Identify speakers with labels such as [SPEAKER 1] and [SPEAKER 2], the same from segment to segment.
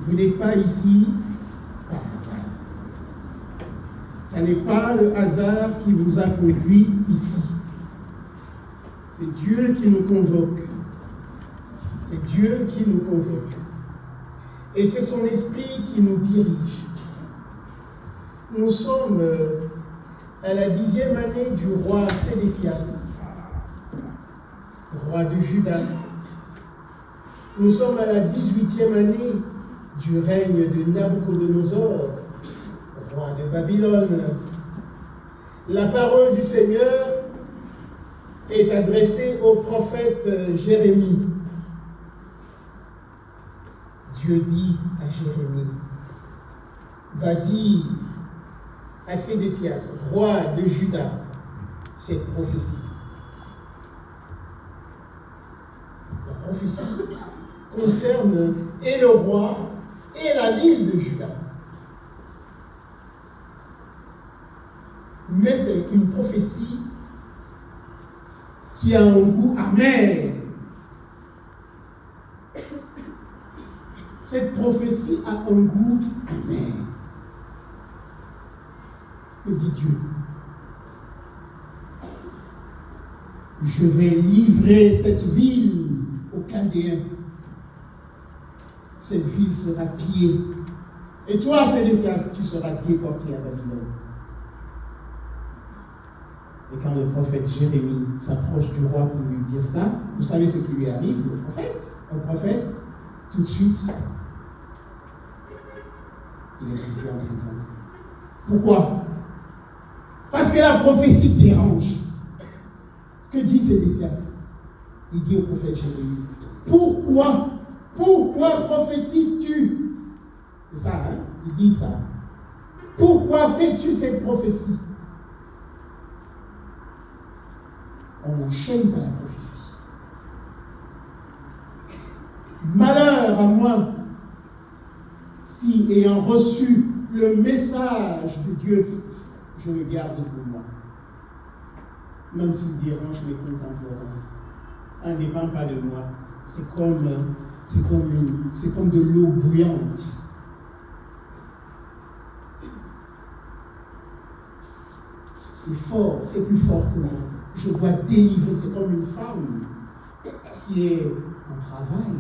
[SPEAKER 1] Vous n'êtes pas ici par hasard. Ce n'est pas le hasard qui vous a conduit ici. C'est Dieu qui nous convoque. C'est Dieu qui nous convoque. Et c'est son esprit qui nous dirige. Nous sommes à la 10e année du roi Sédécias, roi de Juda. Nous sommes à la 18e année du règne de Nabuchodonosor, roi de Babylone. La parole du Seigneur est adressée au prophète Jérémie. Dieu dit à Jérémie, va dire à Sédécias, roi de Juda, cette prophétie. La prophétie concerne et le roi et la ville de Juda. Mais c'est une prophétie qui a un goût amer. Cette prophétie a un goût amer. Que dit Dieu? Je vais livrer cette ville aux Chaldéens. Cette ville sera pillée. Et toi, Sédécias, tu seras déporté à Babylone. Et quand le prophète Jérémie s'approche du roi pour lui dire ça, vous savez ce qui lui arrive, au prophète, tout de suite, il est foutu en prison. Pourquoi? Parce que la prophétie dérange. Que dit Sédécias? Il dit au prophète Jérémie, pourquoi prophétises-tu? C'est ça, hein? Il dit ça. Pourquoi fais-tu cette prophétie? On n'enchaîne pas la prophétie. Malheur à moi si, ayant reçu le message de Dieu, je le garde pour moi. Même s'il dérange mes contemporains. Ça ne dépend pas de moi. C'est comme de l'eau bouillante. C'est fort, c'est plus fort que moi. Je dois délivrer. C'est comme une femme qui est en travail.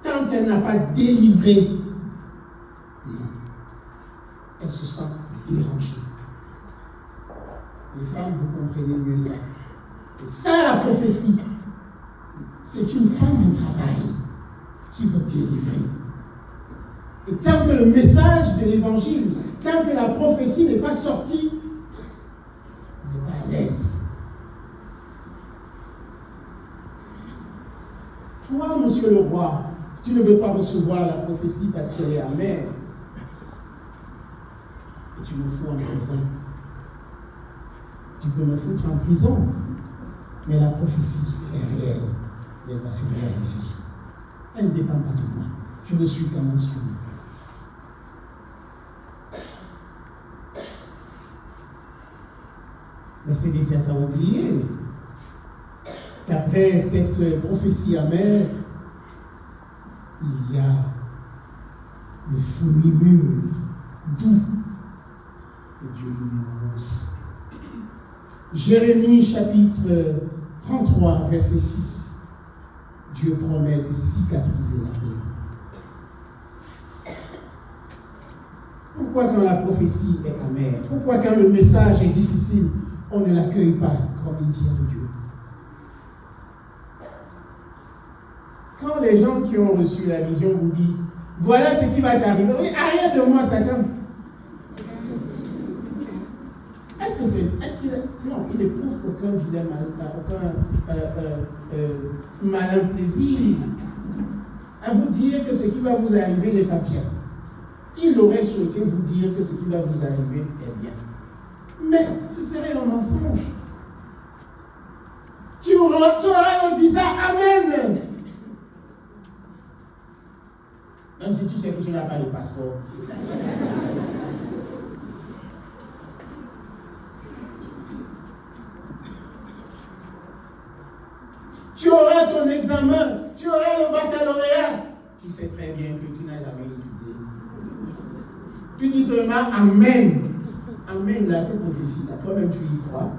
[SPEAKER 1] Tant qu'elle n'a pas délivré, elle se sent dérangée. Les femmes, vous comprenez mieux ça. Et ça, la prophétie, c'est une femme en travail qui veut délivrer. Et tant que le message de l'évangile, tant que la prophétie n'est pas sortie, on n'est pas à l'aise. Toi, monsieur le roi, tu ne veux pas recevoir la prophétie parce qu'elle est amère. Et tu me fous en prison. Tu peux me foutre en prison, mais la prophétie est réelle. Et elle va se réaliser. Elle ne dépend pas de moi. Je ne suis qu'un instrument. Mais Sédécias a oublié qu'après cette prophétie amère, il y a le fruit mûr, doux, que Dieu lui annonce. Jérémie chapitre 33, verset 6. Dieu promet de cicatriser la plaie. Pourquoi quand la prophétie est amère? Pourquoi quand le message est difficile, on ne l'accueille pas comme il vient de Dieu? Quand les gens qui ont reçu la vision vous disent, voilà ce qui va t'arriver, oui, arrière de moi, Satan. Non, il n'éprouve aucun vilain malin plaisir à vous dire que ce qui va vous arriver n'est pas bien. Il aurait souhaité vous dire que ce qui va vous arriver est bien. Mais ce serait un mensonge. Tu auras le visa, amen. Même si tu sais que tu n'as pas de passeport. Tu auras ton examen, tu auras le baccalauréat. Tu sais sais très bien que tu n'as jamais étudié. Tu dis seulement Amen. Amen, là, cette prophétie-là. Toi-même, tu y crois.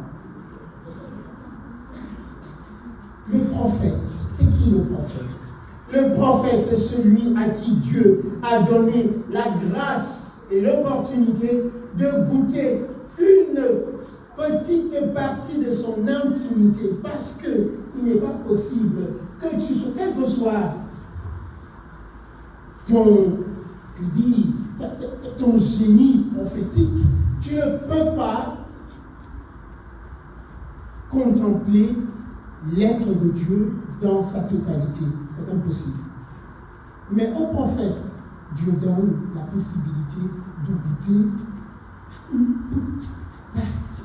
[SPEAKER 1] Le prophète, c'est qui le prophète? Le prophète, c'est celui à qui Dieu a donné la grâce et l'opportunité de goûter une petite partie de son intimité, parce qu'il n'est pas possible que tu sois, quel que soit ton génie prophétique, tu ne peux pas contempler l'être de Dieu dans sa totalité. C'est impossible. Mais au prophète, Dieu donne la possibilité de goûter une petite partie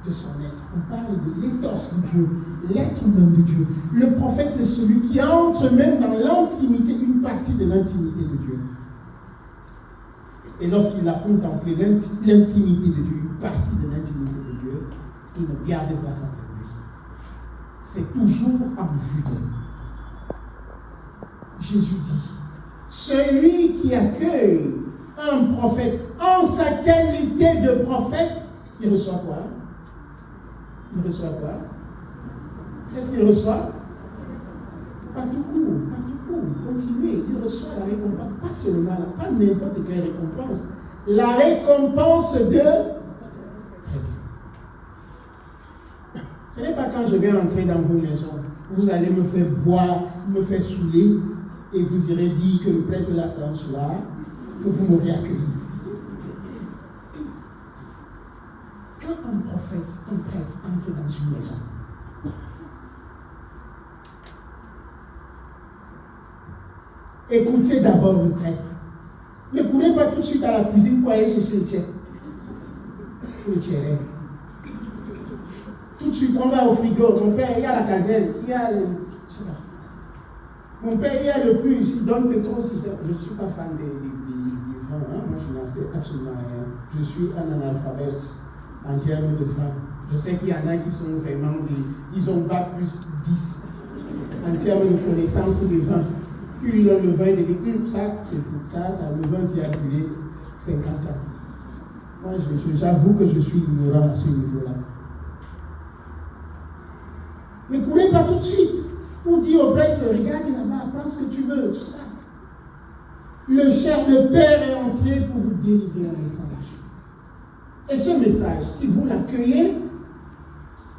[SPEAKER 1] de son être. On parle de l'éthos de Dieu, l'être même de Dieu. Le prophète, c'est celui qui entre même dans l'intimité, une partie de l'intimité de Dieu. Et lorsqu'il a contemplé l'intimité de Dieu, une partie de l'intimité de Dieu, il ne garde pas ça pour lui. C'est toujours en vue d'eux. Jésus dit, celui qui accueille un prophète en sa qualité de prophète, il reçoit quoi? Il reçoit quoi? Qu'est-ce qu'il reçoit? Pas tout court, pas tout court. Continuez, il reçoit la récompense. Pas seulement, pas n'importe quelle récompense. La récompense de... Très bien. Ce n'est pas quand je vais entrer dans vos maisons, vous allez me faire boire, me faire saouler, et vous irez dire que le prêtre là c'est un soir, que vous m'aurez accueilli. Quand un prophète, un prêtre entre dans une maison, écoutez d'abord le prêtre. Ne courez pas tout de suite à la cuisine pour aller chercher le tchèque. Le tchèque. Tout de suite, on va au frigo. Mon père, il y a la caserne, il y a le... Mon père, il y a le plus, il donne pétrole. Je ne suis pas fan des vins. Hein? Moi, je n'en sais absolument rien. Je suis un analphabète en termes de vin. Je sais qu'il y en a qui sont vraiment ils ont bac plus 10 en termes de connaissance des vins. Puis il donne le vin et il dit, ça, c'est tout. Ça, le vin s'y a brûlé 50 ans. Moi, j'avoue que je suis ignorant à ce niveau-là. Ne courez pas tout de suite pour dire au prêtre, regarde là-bas, prends ce que tu veux, tout ça. Le Père est entré pour vous délivrer un message. Et ce message, si vous l'accueillez,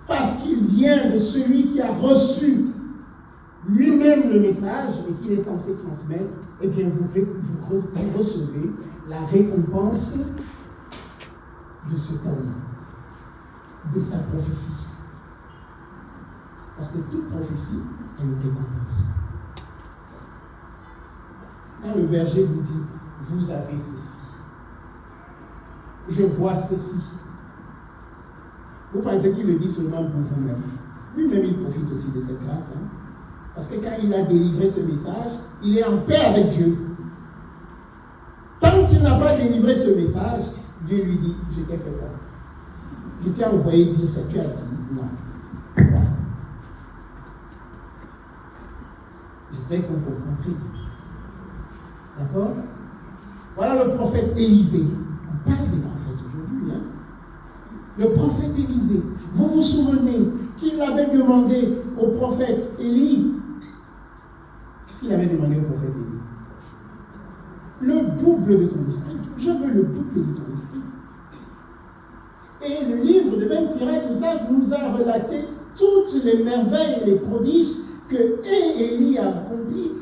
[SPEAKER 1] parce qu'il vient de celui qui a reçu lui-même le message et qu'il est censé transmettre, eh bien vous recevez la récompense de ce homme, de sa prophétie. Parce que toute prophétie a une récompense. Quand le berger vous dit, vous avez ceci, je vois ceci, vous pensez qu'il le dit seulement pour vous-même? Lui-même, il profite aussi de cette grâce. Hein? Parce que quand il a délivré ce message, il est en paix avec Dieu. Tant qu'il n'a pas délivré ce message, Dieu lui dit, je t'ai fait quoi? Je t'ai envoyé dire ça, tu as dit non. Voilà. J'espère qu'on peut compris. D'accord? Voilà le prophète Élisée. On parle des prophètes aujourd'hui. Hein? Le prophète Élisée. Vous vous souvenez qu'il avait demandé au prophète Élie. Qu'est-ce qu'il avait demandé au prophète Élie? Le double de ton esprit. Je veux le double de ton esprit. Et le livre de Ben Sirach, le sage, nous a relaté toutes les merveilles et les prodiges que Élie a accomplis.